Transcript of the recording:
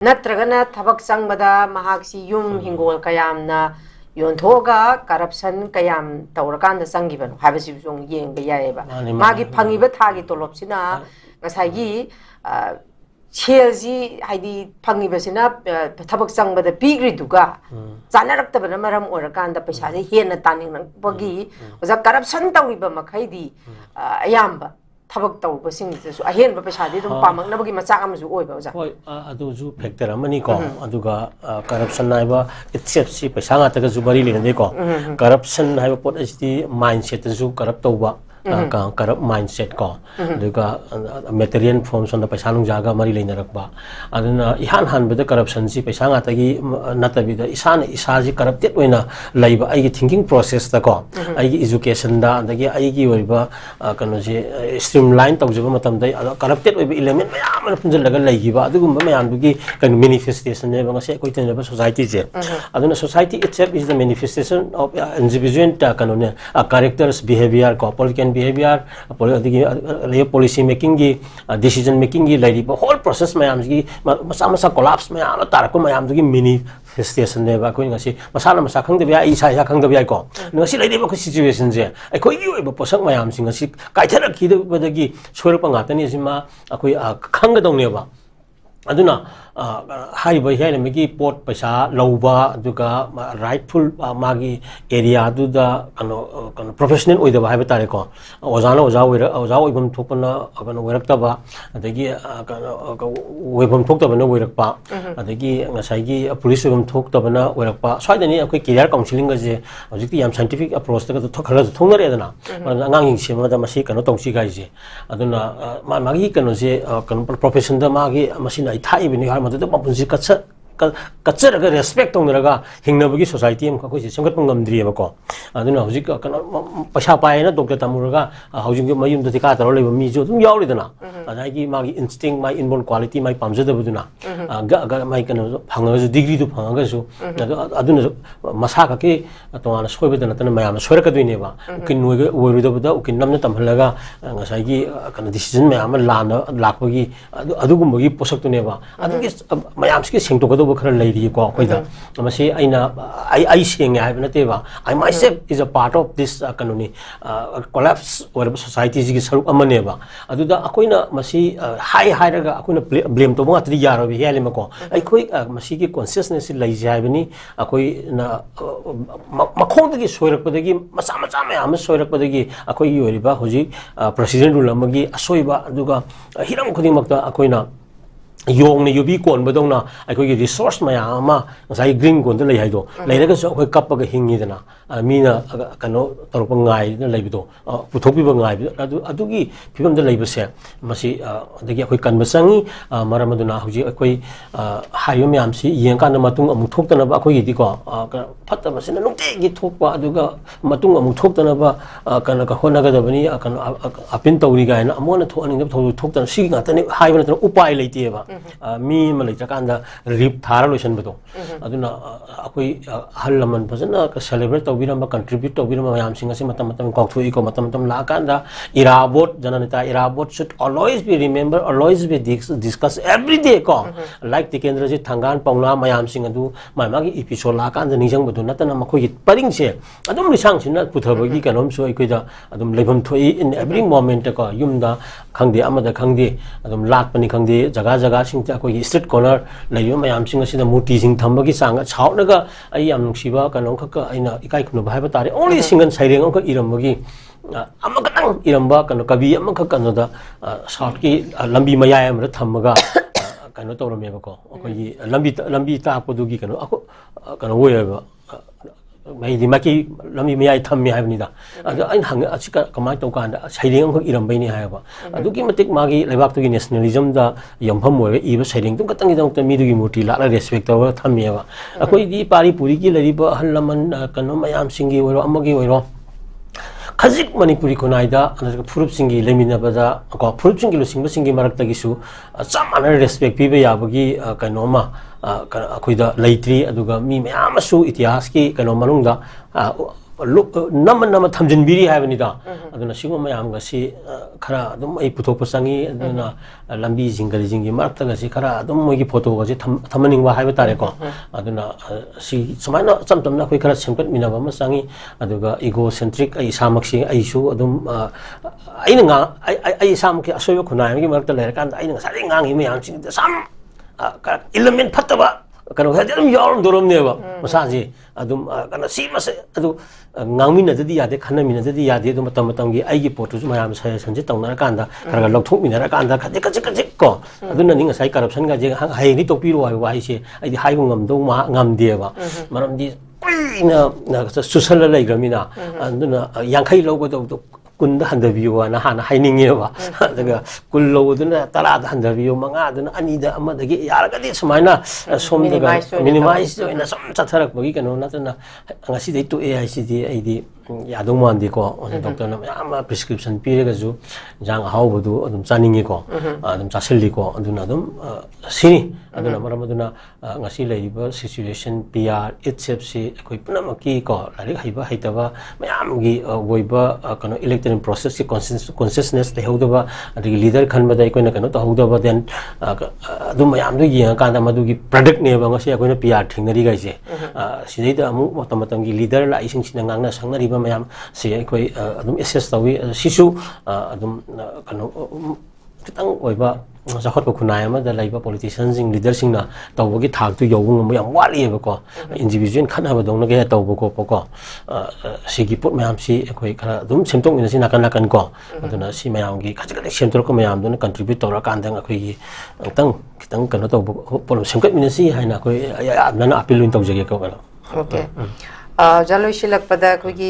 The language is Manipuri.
नत्रगना थबक संगबदा महाक्सी युम हिंगोल कयामना योंथोगा करप्शन कयाम तौरकांद संगिबन हाबसि जों येंग यायबा मागी फंगिबा थागी तोलबसिना ngसाigi सेलजी हाइदी फंगिबसिना थबक संगबदा पीग्रि दुगा चानरक्तबना मरम ओरकांद पैसाजे हेन तानिंगबगी ओजा करप्शन तौरिबा मखैदी अयाम्बा थबक तौबसिंगसु अहेन पैसादी दुम पामंगनबगी मचाक अमसु ओइबा ओजा होय अदुजु फैक्टर अमनी को अदुगा करप्शन नाइबा इट्सेप्सी पैसा गातगा जु बरी लेने को करप्शन हाइबा पोट एसटी माइंडसेट जु करप्ट तौबा करप माइंडसेट को दुगा मेटेरियल फॉर्म्स ऑन द पैसा नुंग जागा मरी लेने रखबा अदुना इहान हान बद करप्शन सी पैसा गातगी नतबिदा इसान इसाजी करप्टेड ओइना लाइबा आइगी थिंकिंग प्रोसेस ता को आइगी एजुकेशन दा दगी आइगी ओइबा कनो जे स्ट्रीमलाइन तौजबा मतम दai करप्टेड ओइबा एलिमेंट मयाम न पुंजल लगा लाइगिबा अदुगुम मयाम दुगी कन मैनिफेस्टेशन ने बंगसे कोइ तनेबा सोसाइटी जे अदुना society itself is the manifestation of individual ता कनो ने कैरेक्टर्स बिहेवियर को पॉलिटिकल बिहेवियर पॉलिसी मेकिंग की डिसीजन मेकिंग की लाइरी होल प्रोसेस मैम की मसा मसा कोलाप्स मैम तारक मैम की मैनिफेस्टेशन ने मसा मसा खंग इसा खंग को सिचुएशन से अखोई पोषक मैम कायथरखीदी सोरप गातनी खंगदौनेबा अदुना हाइबा हेलमगी पोट पैसा लौबा दुगा राइटफुल मागी एरिया दुदा कनो कनो प्रोफेशनल ओइदबा हाइबा तारे को ओजाना ओजा ओइबम थोपना कनो वरक्तबा अदगी कनो ओइबम थोक्तबना वरक्पा अदगी ngसाइगी पुलिस ओइबम थोक्तबना वरक्पा स्वाइदनी अखोइ कैरियर काउंसलिंग जे हजिकति याम साइंटिफिक अप्रोच तक थोखरा थोंगरेदना अंगांगिंग सेमदा मसी कनो तौसी गाइजे अदुना मागी कनो जे कनो प्रोफेशन दा मागी मसिना इथाइबनि मदद मपुंसी कच्चरगा रेस्पेक्ट तौनरगा हिंगनबगी सोसाइटी हम कोइ सेमगत ngमद्रियबको अदुना हजिक कनो पैसा पाएना डॉक्टर तमुरगा हजिक मयुम दतिका तरो लेब मी जो तुम यावलिदना अदागी मागी इंस्टिंक्ट माई इनबोर्न क्वालिटी माई पामजदबदुना माई कनो फंगजु डिग्री दु फंगजु अदुना मसा कके तोना सोइबदना तन मयाम सोरकदुइनेबा उकिन नोइग ओइरुदबदा उकिन नमना तमहलगा ngसाइगी कनो डिसीजन मयाम लाना लाकबगी अदुगुमबगी पोसक्तुनेबा अदुगी मयामसके सेंगतोगदो खर लेरी को अखोइदा मसी आइना आई सेंगे हाइबा नतेबा I myself is a part of this कनोनी कोलैप्स और सोसाइटी जी सरुक अमनेबा अदुदा अखोइना मसी हाई हाइरगा अखोइना ब्लेम तो मात्री यारो बि हेलेमको अखोइ मसी की कॉन्शियसनेस लैजे हाइबनी अखोइना मखोंदगी सोइरकपदगी मचा मचा मयाम सोइरकपदगी अखोइ योरिबा होजि प्रेसिडेंट रूल अमगी असोइबा अदुगा हिरम खुदिमक्ता अखोइना योंग ने युबी कोन बदौना अखोई रिसोर्स मयाम ngसाइ ग्रीन कोन द लैहाइदो लैरगसो अखोइ कपग हिंगिदना मीना कनो तरोप गाय लैबदो पुथोपिबा गाय अदुगी फिबम द लैबसे मसी अदगी अखोइ कनब संगी मरमदुना हुजि अखोइ हायो मयामसी येंकान मतुंग अमु थोक्तनबा अखोइ दिको फत्तबसिना नुक्तेगी थोकपा अदुगा मतुंग अमु थोक्तनबा कन क होनगदबनी कन अपिन तौरी गायना अमोना थोनिंग थोक्तन सिगी गातने हाइबना त उपाय लैतेबा मी मलैतकांदा रिप थारा लोइसनबदो अदुना अखोइ हल लमन फजना सेलिब्रेट तौबिरम कंट्रीब्यूट तौबिरम मयामसिंग असि मतम मतम कौथुइ को मतम मतम लाकांदा इराबोट जननेता Irabot should always be remember always be discuss every day को लाइक तिकेंद्र जी थंगान पौना मयामसिंग अदु मामागी एपिसोड लाकांदा निजंबदु नतन मखोइ परिंग से अदुम लिसांगसिना पुथबगी कनोम सो इकोइदा अदुम लेभम थोइ इन एवरी मोमेंट को युमदा खंगदे अमदा खंगदे अदुम लाटपनि खंगदे जगा जगा सिंग अखोइ स्ट्रीट कॉर्नर लैयो मयामसिंग असिदा मूर्ति सिंग थंबगी सांग छाउनगा आई याम नुसिबा कनों खक आइना इकाइ खुनु भाइबा तारे ओनली सिंगल साइरेंग अंक इरमबगी अमगतंग इरमबा कनो कवि अमख कनोदा साउथ की लंबी मयाय अमर थंबगा कनो तौरमेबको अखोइ लंबी तापदुगी कनो अखो कनो वेबा मैदी माकी लमी मयाय थम्मी हाइबनिदा अदो आइन हंग अचिका कमाय तौकांदा साइरेंग अंक इरमबैनी हाइबा अदुगी मतिक मागी लेबाक्तुगी नेशनलिज्म दा यमफम मोय इबा साइरेंग तुम कतंगी दंत मीदुगी मूर्ति लाला रेस्पेक्ट तौर थम्मीबा अखोइ दी पारी पुरी की लरिबा हल लमन कनो मयाम सिंगी ओरो अमगी ओरो खजिक मणिपुरी खुनाइदा फुरुप सिंगी लेमिनबदा को फुरुप सिंगी लुसिंग सिंगी मरक्तगिसु चमान रेस्पेक्ट पीबे याबगी कनोमा अखोइदा लैत्री अदुगा मी मयामसु इतिहास की कनो मनुंगदा नम थमजिनबिरी हाइबनिदा अदुना सिगो मयाम गसी खरा अदुम आई पुथोप संगी अदुना लंबी जिंगरी जिंगी मार्ता गसी खरा अदुम मोगी फोटो गसी थमनिंग वा हाइब तारे को अदुना सी समाना चमचमना कोई खरा सेमकट मिनाबा म संगी अदुगा इगो सेंट्रिक आई सामक्सी आइसु अदुम आइना nga ai samki asoyo khunai gi marta le kan aina ngasai ngangi meyam sing sam element phataba kano ha dum yorum dorom ne ba masaji adum kana si mas adu ngangmi na jadi yade khana mi na jadi yade dum matam gi ai gi potu mayam sai sanji tongna kan da kara lokthok mi na kan da khade kachik ko aduna ning sai corruption ga je hai ni tokpi ro wa ai se ai di hai ngam do ma ngam de ba maram di na social lai gramina aduna yankhai lo go do kun da handabiyo na hana haininge ba daga kullo duna tala da handabiyo manga duna ani da amma da gi yaraga di sumaina som daga minimize ina som chatharak bagi kano na tana ngasi dei to AICD ID yadong mandi ko doctor na ama prescription pire ju jang hau du adum chaninge ko adum chaselli ko aduna adum sini aduna maram aduna ngasi leiba situation PR HFC koi punamaki ko lari haiba haitaba mayam gi goiba kano electoral process ki consciousness te hodaba adi leader khan badai ko na kano to hodaba then adum mayam du yang kan da madu gi product ne ba ngasi ko na PR thingnari ga je sidai da amu matam gi leader la ising sinang na sangnari ba mayam si koi adum assess tawi sisu adum kano kitang oiba zakhot ko khunai ma da laiba politicians sing leader sing na tawgi thak tu yogung mo yam wali ba ko individual khana ba dong na ge taw ko ko si gi pot mayam si koi khara adum semtong ina si nakan ko aduna si mayam gi khajik semtong ko mayam dun contribute tora kan dang akoi gi tang kitang kano taw polom semkat mina si haina koi na appeal win taw jage ko okay jalo shilak pada ko gi